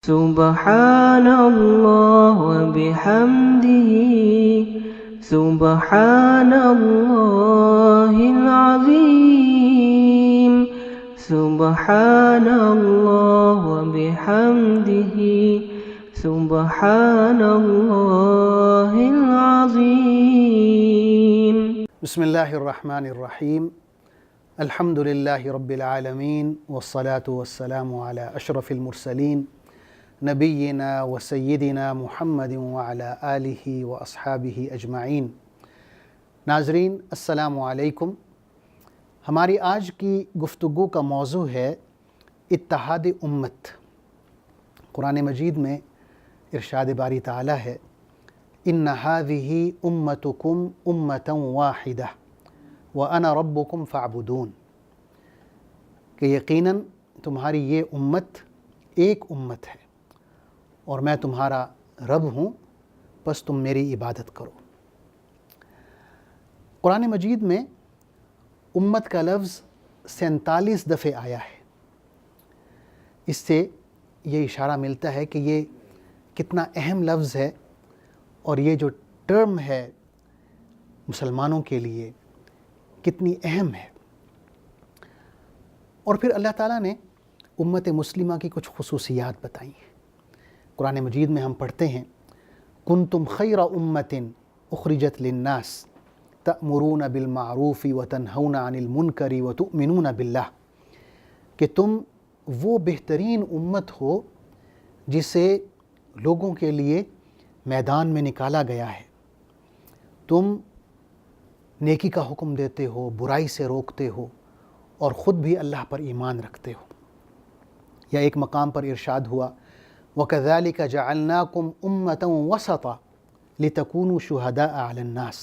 سبحان اللہ وبحمدہ سبحان اللہ العظیم سبحان اللہ وبحمدہ سبحان اللہ العظیم۔ بسم اللہ الرحمن الرحیم۔ الحمد للہ رب العالمین والصلاة والسلام علی اشرف المرسلین نبینا و سیدنا محمد وعلی آلہ و اصحابہ اجمعین۔ ناظرین السلام علیکم۔ ہماری آج کی گفتگو کا موضوع ہے اتحاد امت۔ قرآن مجید میں ارشاد باری تعالی ہے ان هذه امتکم امتا واحدہ وانا ربکم فاعبدون، کہ یقیناً تمہاری یہ امت ایک امت ہے اور میں تمہارا رب ہوں، بس تم میری عبادت کرو۔ قرآن مجید میں امت کا لفظ 47 دفعہ آیا ہے۔ اس سے یہ اشارہ ملتا ہے کہ یہ کتنا اہم لفظ ہے اور یہ جو ٹرم ہے مسلمانوں کے لیے کتنی اہم ہے۔ اور پھر اللہ تعالیٰ نے امت مسلمہ کی کچھ خصوصیات بتائی ہیں۔ قرآن مجید میں ہم پڑھتے ہیں کنتم خیر امت اخرجت للناس تأمرون بالمعروف وتنہون عن المنکر وتؤمنون باللہ، کہ تم وہ بہترین امت ہو جسے لوگوں کے لیے میدان میں نکالا گیا ہے۔ تم نیکی کا حکم دیتے ہو، برائی سے روکتے ہو اور خود بھی اللہ پر ایمان رکھتے ہو۔ یا ایک مقام پر ارشاد ہوا وَكَذَلِكَ جَعَلْنَاكُمْ أُمَّةً وَسَطًا لِتَكُونُوا شُهَدَاءَ عَلَى النَّاسِ،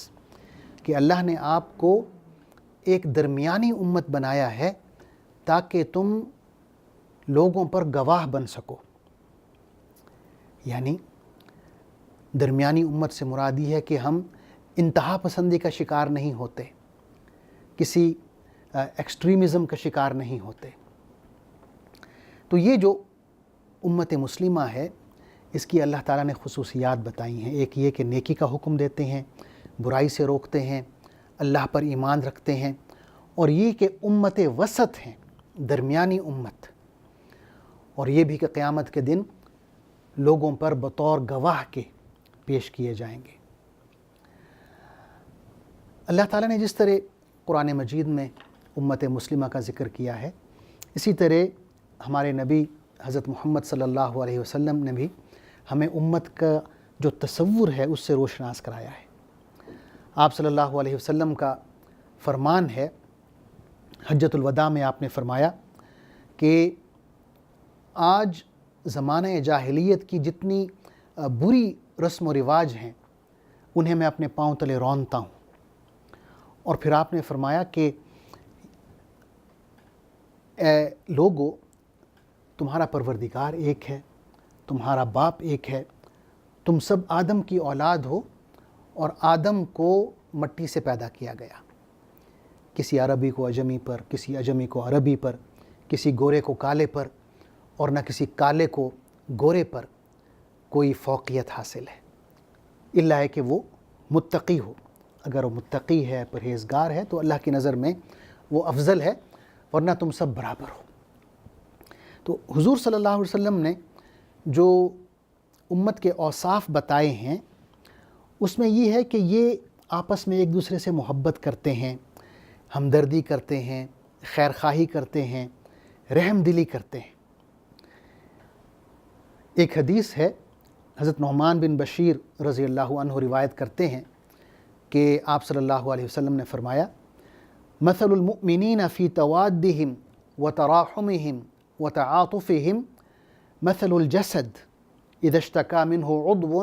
کہ اللہ نے آپ کو ایک درمیانی امت بنایا ہے تاکہ تم لوگوں پر گواہ بن سکو۔ یعنی درمیانی امت سے مراد یہ ہے کہ ہم انتہا پسندی کا شکار نہیں ہوتے، کسی ایکسٹریمزم کا شکار نہیں ہوتے۔ تو یہ جو امت مسلمہ ہے اس کی اللہ تعالیٰ نے خصوصیات بتائی ہیں۔ ایک یہ کہ نیکی کا حکم دیتے ہیں، برائی سے روکتے ہیں، اللہ پر ایمان رکھتے ہیں، اور یہ کہ امت وسط ہیں، درمیانی امت، اور یہ بھی کہ قیامت کے دن لوگوں پر بطور گواہ کے پیش کیے جائیں گے۔ اللہ تعالیٰ نے جس طرح قرآن مجید میں امت مسلمہ کا ذکر کیا ہے، اسی طرح ہمارے نبی حضرت محمد صلی اللہ علیہ وسلم نے بھی ہمیں امت کا جو تصور ہے اس سے روشناس کرایا ہے۔ آپ صلی اللہ علیہ وسلم کا فرمان ہے، حجۃ الوداع میں آپ نے فرمایا کہ آج زمانہ جاہلیت کی جتنی بری رسم و رواج ہیں انہیں میں اپنے پاؤں تلے رونتا ہوں۔ اور پھر آپ نے فرمایا کہ اے لوگو، تمہارا پروردگار ایک ہے، تمہارا باپ ایک ہے، تم سب آدم کی اولاد ہو اور آدم کو مٹی سے پیدا کیا گیا۔ کسی عربی کو اجمی پر، کسی اجمی کو عربی پر، کسی گورے کو کالے پر، اور نہ کسی کالے کو گورے پر کوئی فوقیت حاصل ہے، الا ہے کہ وہ متقی ہو۔ اگر وہ متقی ہے، پرہیزگار ہے، تو اللہ کی نظر میں وہ افضل ہے، ورنہ تم سب برابر ہو۔ تو حضور صلی اللہ علیہ وسلم نے جو امت کے اوصاف بتائے ہیں اس میں یہ ہے کہ یہ آپس میں ایک دوسرے سے محبت کرتے ہیں، ہمدردی کرتے ہیں، خیر خواہی کرتے ہیں، رحم دلی کرتے ہیں۔ ایک حدیث ہے، حضرت نعمان بن بشیر رضی اللہ عنہ روایت کرتے ہیں کہ آپ صلی اللہ علیہ وسلم نے فرمایا مثل المؤمنین فی توادہم وتراحمہم وتعاطفہم مثل الجسد اذا اشتکا منہ عضو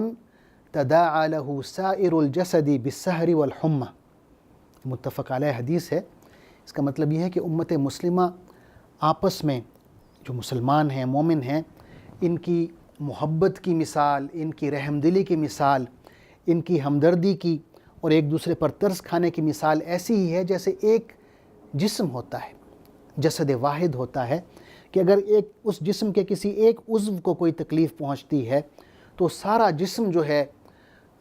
تداعى له سائر الجسد بالسہر والحمى۔ متفق علیہ حدیث ہے۔ اس کا مطلب یہ ہے کہ امت مسلمہ آپس میں جو مسلمان ہیں، مومن ہیں، ان کی محبت کی مثال، ان کی رحم دلی کی مثال، ان کی ہمدردی کی اور ایک دوسرے پر ترس کھانے کی مثال ایسی ہی ہے جیسے ایک جسم ہوتا ہے، جسد واحد ہوتا ہے، کہ کہ اگر اس جسم کے کسی ایک عضو کو کوئی تکلیف پہنچتی ہے تو سارا جسم جو ہے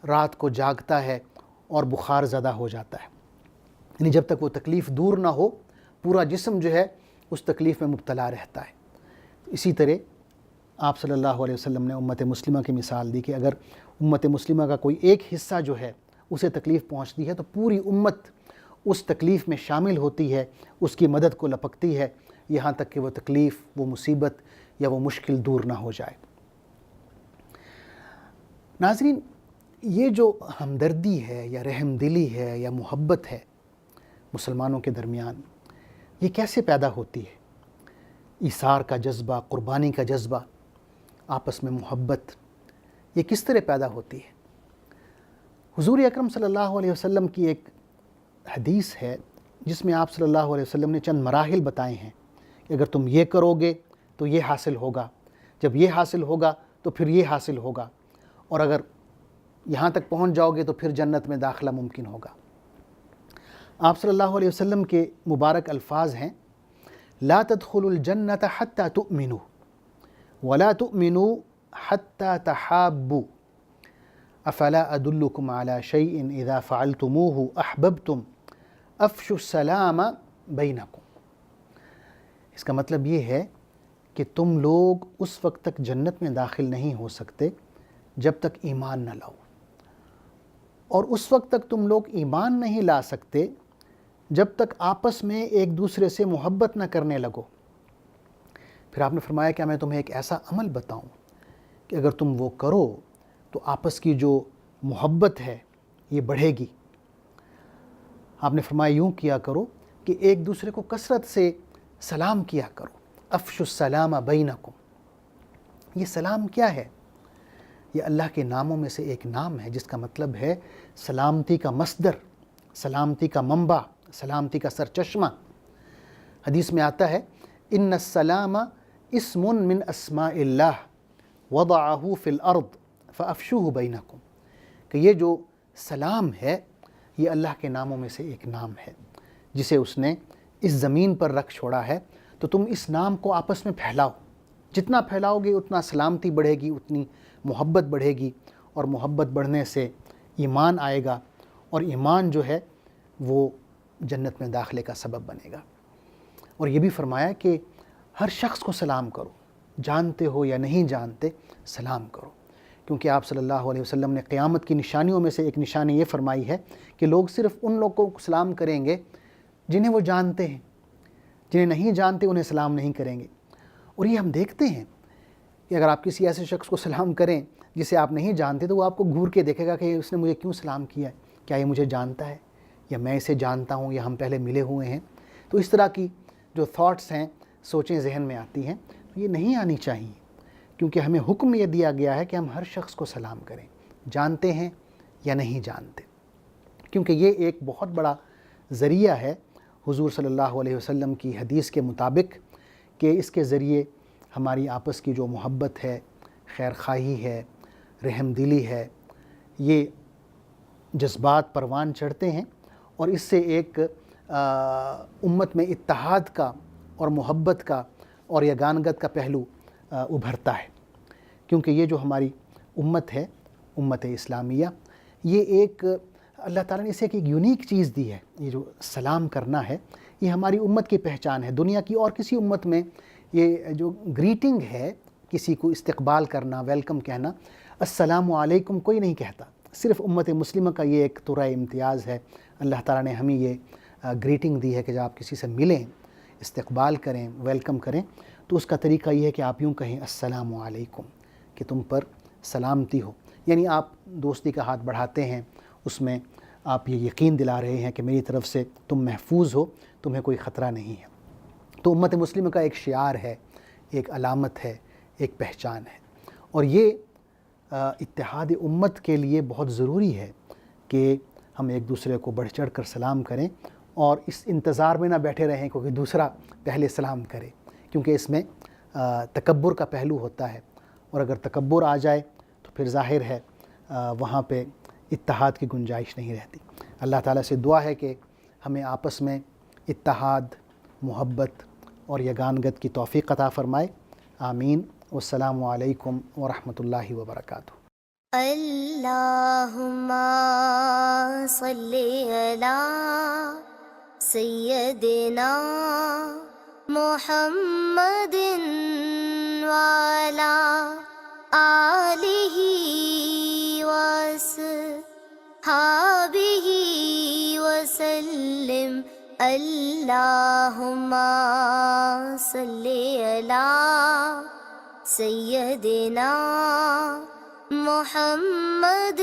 رات کو جاگتا ہے اور بخار زدہ ہو جاتا ہے، یعنی جب تک وہ تکلیف دور نہ ہو پورا جسم جو ہے اس تکلیف میں مبتلا رہتا ہے۔ اسی طرح آپ صلی اللہ علیہ وسلم نے امت مسلمہ کی مثال دی کہ اگر امت مسلمہ کا کوئی ایک حصہ جو ہے اسے تکلیف پہنچتی ہے تو پوری امت اس تکلیف میں شامل ہوتی ہے، اس کی مدد کو لپکتی ہے، یہاں تک کہ وہ تکلیف، وہ مصیبت یا وہ مشکل دور نہ ہو جائے۔ ناظرین، یہ جو ہمدردی ہے یا رحم دلی ہے یا محبت ہے مسلمانوں کے درمیان، یہ کیسے پیدا ہوتی ہے؟ ایثار کا جذبہ، قربانی کا جذبہ، آپس میں محبت، یہ کس طرح پیدا ہوتی ہے؟ حضور اکرم صلی اللہ علیہ وسلم کی ایک حدیث ہے جس میں آپ صلی اللہ علیہ وسلم نے چند مراحل بتائے ہیں کہ اگر تم یہ کرو گے تو یہ حاصل ہوگا، جب یہ حاصل ہوگا تو پھر یہ حاصل ہوگا، اور اگر یہاں تک پہنچ جاؤ گے تو پھر جنت میں داخلہ ممکن ہوگا۔ آپ صلی اللہ علیہ وسلم کے مبارک الفاظ ہیں، لا تدخلوا الجنت حتی تؤمنوا ولا تؤمنوا حتی تحابوا افلا ادلکم علی شیء اذا فعلتموه احببتم افشوا السلام بینکم۔ اس کا مطلب یہ ہے کہ تم لوگ اس وقت تک جنت میں داخل نہیں ہو سکتے جب تک ایمان نہ لاؤ، اور اس وقت تک تم لوگ ایمان نہیں لا سکتے جب تک آپس میں ایک دوسرے سے محبت نہ کرنے لگو۔ پھر آپ نے فرمایا کہ میں تمہیں ایک ایسا عمل بتاؤں کہ اگر تم وہ کرو تو آپس کی جو محبت ہے یہ بڑھے گی۔ آپ نے فرمایا یوں کیا کرو کہ ایک دوسرے کو کثرت سے سلام کیا کرو، افشوا السلام بینکم۔ یہ سلام کیا ہے؟ یہ اللہ کے ناموں میں سے ایک نام ہے جس کا مطلب ہے سلامتی کا مصدر، سلامتی کا منبع، سلامتی کا سرچشمہ۔ حدیث میں آتا ہے ان السلام اسم من اسماء اللہ وضعہ فی الارض فافشوہ بینکم، کہ یہ جو سلام ہے یہ اللہ کے ناموں میں سے ایک نام ہے جسے اس نے اس زمین پر رکھ چھوڑا ہے، تو تم اس نام کو آپس میں پھیلاؤ، جتنا پھیلاؤ گے اتنا سلامتی بڑھے گی، اتنی محبت بڑھے گی، اور محبت بڑھنے سے ایمان آئے گا، اور ایمان جو ہے وہ جنت میں داخلے کا سبب بنے گا۔ اور یہ بھی فرمایا کہ ہر شخص کو سلام کرو، جانتے ہو یا نہیں جانتے سلام کرو، کیونکہ آپ صلی اللہ علیہ وسلم نے قیامت کی نشانیوں میں سے ایک نشانی یہ فرمائی ہے کہ لوگ صرف ان لوگوں کو سلام کریں گے جنہیں وہ جانتے ہیں، جنہیں نہیں جانتے انہیں سلام نہیں کریں گے۔ اور یہ ہم دیکھتے ہیں کہ اگر آپ کسی ایسے شخص کو سلام کریں جسے آپ نہیں جانتے تو وہ آپ کو گھور کے دیکھے گا کہ اس نے مجھے کیوں سلام کیا ہے، کیا یہ مجھے جانتا ہے یا میں اسے جانتا ہوں یا ہم پہلے ملے ہوئے ہیں۔ تو اس طرح کی جو تھاٹس ہیں، سوچیں ذہن میں آتی ہیں، تو یہ نہیں آنی چاہیے، کیونکہ ہمیں حکم یہ دیا گیا ہے کہ ہم ہر شخص کو سلام کریں، جانتے ہیں یا نہیں جانتے، کیونکہ یہ ایک بہت بڑا ذریعہ ہے حضور صلی اللہ علیہ وسلم کی حدیث کے مطابق کہ اس کے ذریعے ہماری آپس کی جو محبت ہے، خیر خواہی ہے، رحم دلی ہے، یہ جذبات پروان چڑھتے ہیں، اور اس سے ایک امت میں اتحاد کا اور محبت کا اور یگانگت کا پہلو ابھرتا ہے۔ کیونکہ یہ جو ہماری امت ہے، امت اسلامیہ، یہ ایک اللہ تعالیٰ نے اسے ایک یونیک چیز دی ہے۔ یہ جو سلام کرنا ہے یہ ہماری امت کی پہچان ہے۔ دنیا کی اور کسی امت میں یہ جو گریٹنگ ہے، کسی کو استقبال کرنا، ویلکم کہنا، السلام علیکم کوئی نہیں کہتا، صرف امت مسلمہ کا یہ ایک طرح امتیاز ہے۔ اللہ تعالیٰ نے ہمیں یہ گریٹنگ دی ہے کہ جب آپ کسی سے ملیں، استقبال کریں، ویلکم کریں، تو اس کا طریقہ یہ ہے کہ آپ یوں کہیں السلام علیکم، کہ تم پر سلامتی ہو، یعنی آپ دوستی کا ہاتھ بڑھاتے ہیں، اس میں آپ یہ یقین دلا رہے ہیں کہ میری طرف سے تم محفوظ ہو، تمہیں کوئی خطرہ نہیں ہے۔ تو امت مسلمہ کا ایک شعار ہے، ایک علامت ہے، ایک پہچان ہے، اور یہ اتحاد امت کے لیے بہت ضروری ہے کہ ہم ایک دوسرے کو بڑھ چڑھ کر سلام کریں، اور اس انتظار میں نہ بیٹھے رہیں کہ دوسرا پہلے سلام کرے، کیونکہ اس میں تکبر کا پہلو ہوتا ہے، اور اگر تکبر آ جائے تو پھر ظاہر ہے وہاں پہ اتحاد کی گنجائش نہیں رہتی۔ اللہ تعالیٰ سے دعا ہے کہ ہمیں آپس میں اتحاد، محبت اور یگانگت کی توفیق عطا فرمائے. آمین. والسلام علیکم ورحمۃ اللہ وبرکاتہ. اللہم صلی علی سیدنا محمد وعلی آلہ وصحبہ وسلم. اللہم صلی علی سیدنا محمد